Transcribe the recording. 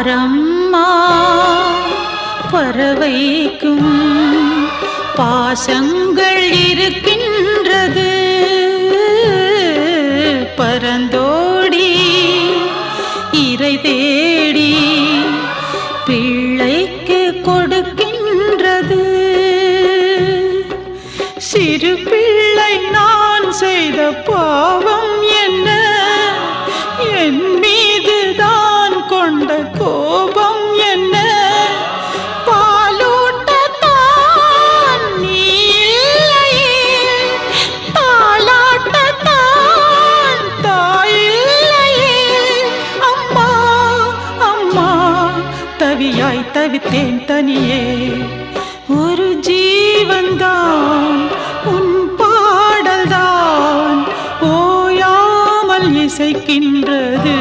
பாரம்மா பறவைக்கும் பாசங்கள் இருக்கின்றது. பரந்தோடி இறை தேடி பிள்ளைக்கு கொடுக்கின்றது. சிறு பிள்ளை நான் செய்த பாவம் என்ன, என் மீது தான் கொண்ட கோபம் என்ன? பாலூட்டத்தான் நீ இல்லையே, தாலாட்டத்தான் தாய் இல்லையே. அம்மா அம்மா தவியாய் தவித்தேன் தனியே. ஒரு ஜீவன்தான் உன் பாடல்தான் ஓயாமல் இசைக்கின்றது.